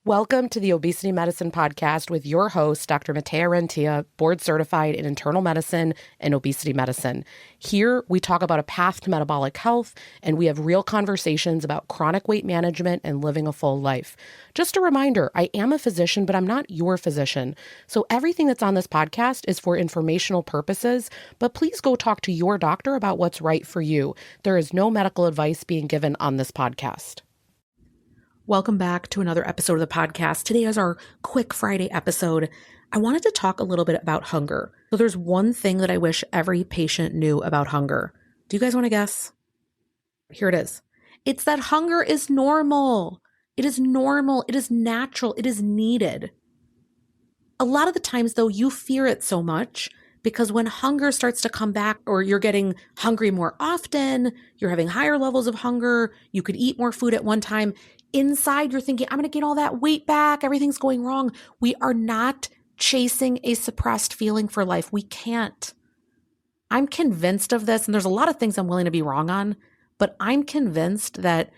Welcome to the Obesity Medicine Podcast with your host, Dr. Matea Rentia, board certified in internal medicine and obesity medicine. Here, we talk about a path to metabolic health, and we have real conversations about chronic weight management and living a full life. Just a reminder, I am a physician, but I'm not your physician. So everything that's on this podcast is for informational purposes, but please go talk to your doctor about what's right for you. There is no medical advice being given on this podcast. Welcome back to another episode of the podcast. Today is our quick Friday episode. I wanted to talk a little bit about hunger. So there's one thing that I wish every patient knew about hunger. Do you guys want to guess? Here it is. It's that hunger is normal. It is normal. It is natural. It is needed. A lot of the times, though, you fear it so much because when hunger starts to come back, or you're getting hungry more often, you're having higher levels of hunger, you could eat more food at one time. Inside, you're thinking, I'm going to gain all that weight back. Everything's going wrong. We are not chasing a suppressed feeling for life. We can't. I'm convinced of this, and there's a lot of things I'm willing to be wrong on, but I'm convinced that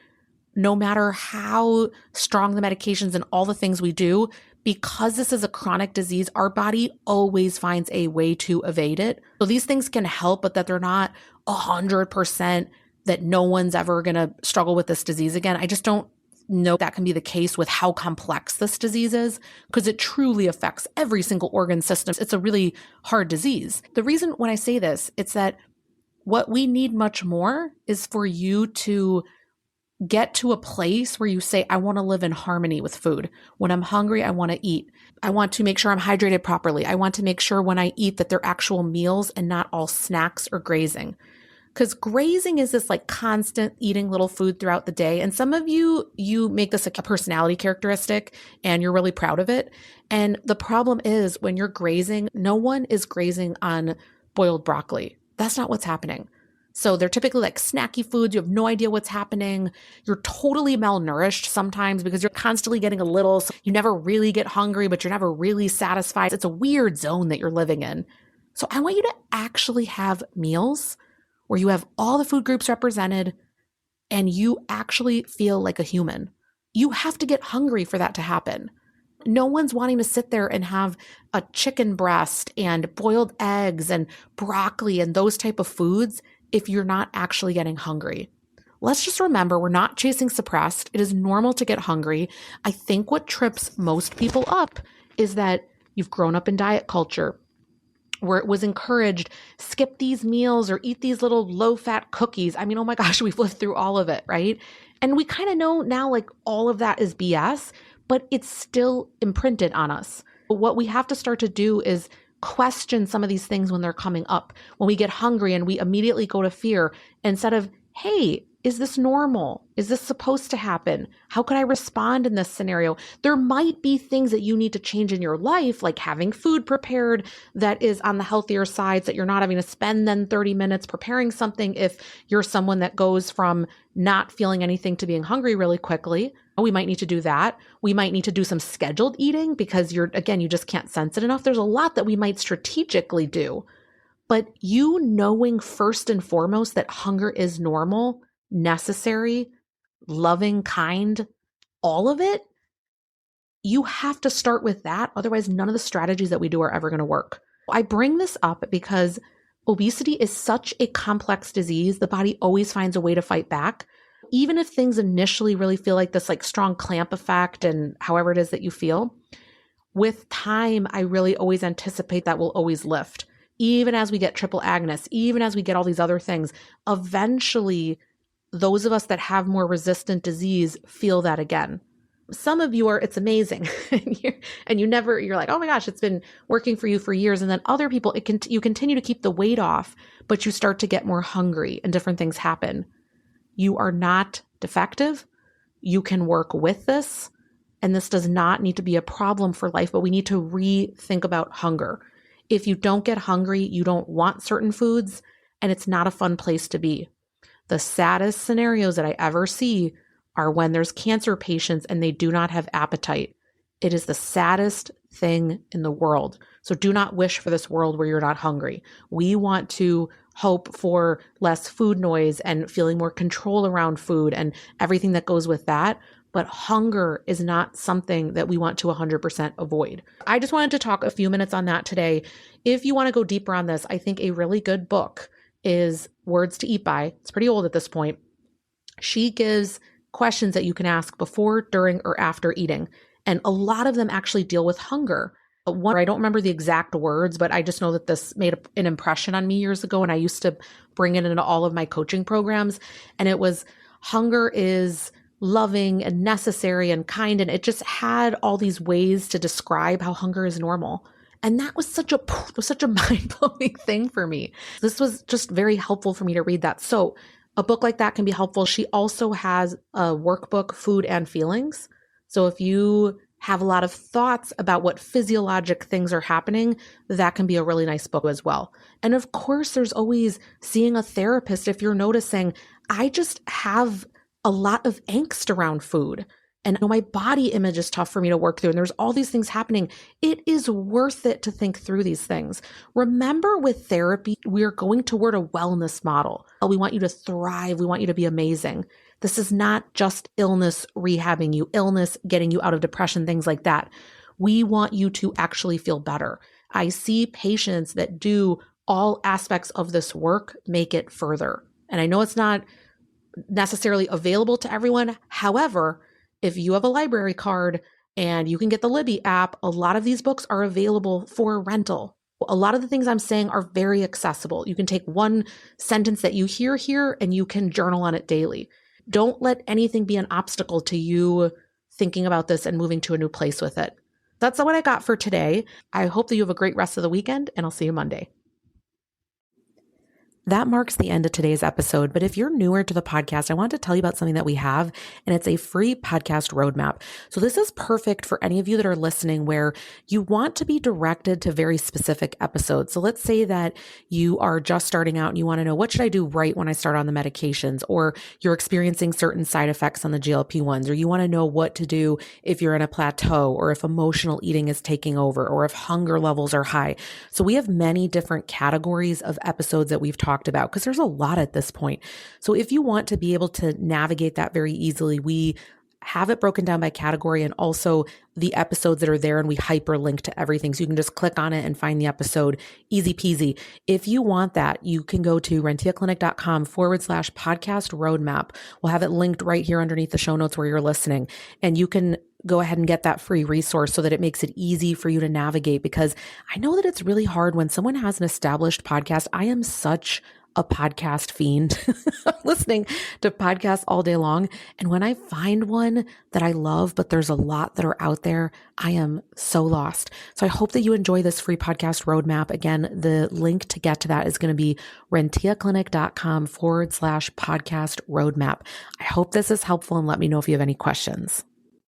no matter how strong the medications and all the things we do, because this is a chronic disease, our body always finds a way to evade it. So these things can help, but that they're not 100% that no one's ever going to struggle with this disease again. I just don't know that can be the case with how complex this disease is, because it truly affects every single organ system. It's a really hard disease. The reason when I say this, it's that what we need much more is for you to get to a place where you say, I want to live in harmony with food. When I'm hungry, I want to eat. I want to make sure I'm hydrated properly. I want to make sure when I eat that they're actual meals and not all snacks or grazing. Because grazing is this like constant eating little food throughout the day. And some of you make this a personality characteristic and you're really proud of it. And the problem is when you're grazing, no one is grazing on boiled broccoli. That's not what's happening. So they're typically like snacky foods. You have no idea what's happening. You're totally malnourished sometimes because you're constantly getting a little. So you never really get hungry, but you're never really satisfied. It's a weird zone that you're living in. So I want you to actually have meals where you have all the food groups represented and you actually feel like a human. You have to get hungry for that to happen. No one's wanting to sit there and have a chicken breast and boiled eggs and broccoli and those type of foods if you're not actually getting hungry. Let's just remember, we're not chasing suppressed. It is normal to get hungry. I think what trips most people up is that you've grown up in diet culture, where it was encouraged, skip these meals or eat these little low-fat cookies. I mean, oh my gosh, we've lived through all of it, right? And we kind of know now like all of that is BS, but it's still imprinted on us. But what we have to start to do is question some of these things when they're coming up. When we get hungry and we immediately go to fear, instead of, hey, is this normal? Is this supposed to happen? How could I respond in this scenario? There might be things that you need to change in your life, like having food prepared that is on the healthier side, so that you're not having to spend then 30 minutes preparing something if you're someone that goes from not feeling anything to being hungry really quickly. We might need to do that. We might need to do some scheduled eating because you just can't sense it enough. There's a lot that we might strategically do. But you knowing first and foremost that hunger is normal, necessary, loving, kind, all of it, you have to start with that. Otherwise, none of the strategies that we do are ever going to work. I bring this up because obesity is such a complex disease. The body always finds a way to fight back. Even if things initially really feel like this like strong clamp effect and however it is that you feel, with time, I really always anticipate that will always lift. Even as we get triple agonists, even as we get all these other things, eventually those of us that have more resistant disease feel that again. Some of you it's amazing. and you're like, oh my gosh, it's been working for you for years. And then other people, you continue to keep the weight off, but you start to get more hungry and different things happen. You are not defective. You can work with this. And this does not need to be a problem for life, but we need to rethink about hunger. If you don't get hungry, you don't want certain foods, and it's not a fun place to be. The saddest scenarios that I ever see are when there's cancer patients and they do not have appetite. It is the saddest thing in the world. So do not wish for this world where you're not hungry. We want to hope for less food noise and feeling more control around food and everything that goes with that. but hunger is not something that we want to 100% avoid. I just wanted to talk a few minutes on that today. If you want to go deeper on this, I think a really good book is Words to Eat By. It's pretty old at this point. She gives questions that you can ask before, during, or after eating. And a lot of them actually deal with hunger. One, I don't remember the exact words, but I just know that this made an impression on me years ago. And I used to bring it into all of my coaching programs. And it was, hunger is loving and necessary and kind. And it just had all these ways to describe how hunger is normal. And that was such a mind-blowing thing for me. This was just very helpful for me to read that. So a book like that can be helpful. She also has a workbook, Food and Feelings. So if you have a lot of thoughts about what physiologic things are happening, that can be a really nice book as well. And of course, there's always seeing a therapist if you're noticing, I just have a lot of angst around food. And I know my body image is tough for me to work through. And there's all these things happening. It is worth it to think through these things. Remember, with therapy, we are going toward a wellness model. We want you to thrive. We want you to be amazing. This is not just illness rehabbing you, illness getting you out of depression, things like that. We want you to actually feel better. I see patients that do all aspects of this work make it further. And I know it's not necessarily available to everyone. However, if you have a library card and you can get the Libby app, a lot of these books are available for rental. A lot of the things I'm saying are very accessible. You can take one sentence that you hear here and you can journal on it daily. Don't let anything be an obstacle to you thinking about this and moving to a new place with it. That's what I got for today. I hope that you have a great rest of the weekend, and I'll see you Monday. That marks the end of today's episode. But if you're newer to the podcast, I want to tell you about something that we have, and it's a free podcast roadmap. So this is perfect for any of you that are listening where you want to be directed to very specific episodes. So let's say that you are just starting out and you want to know, what should I do right when I start on the medications? Or you're experiencing certain side effects on the GLP-1s, or you want to know what to do if you're in a plateau, or if emotional eating is taking over, or if hunger levels are high. So we have many different categories of episodes that we've talked about, because there's a lot at this point. So if you want to be able to navigate that very easily, we have it broken down by category, and also the episodes that are there, and we hyperlink to everything. So you can just click on it and find the episode, easy peasy. If you want that, you can go to rentiaclinic.com/podcast roadmap. We'll have it linked right here underneath the show notes where you're listening. And you can go ahead and get that free resource so that it makes it easy for you to navigate, because I know that it's really hard when someone has an established podcast. I am such a podcast fiend. I'm listening to podcasts all day long. And when I find one that I love, but there's a lot that are out there, I am so lost. So I hope that you enjoy this free podcast roadmap. Again, the link to get to that is going to be rentiaclinic.com/podcast roadmap. I hope this is helpful, and let me know if you have any questions.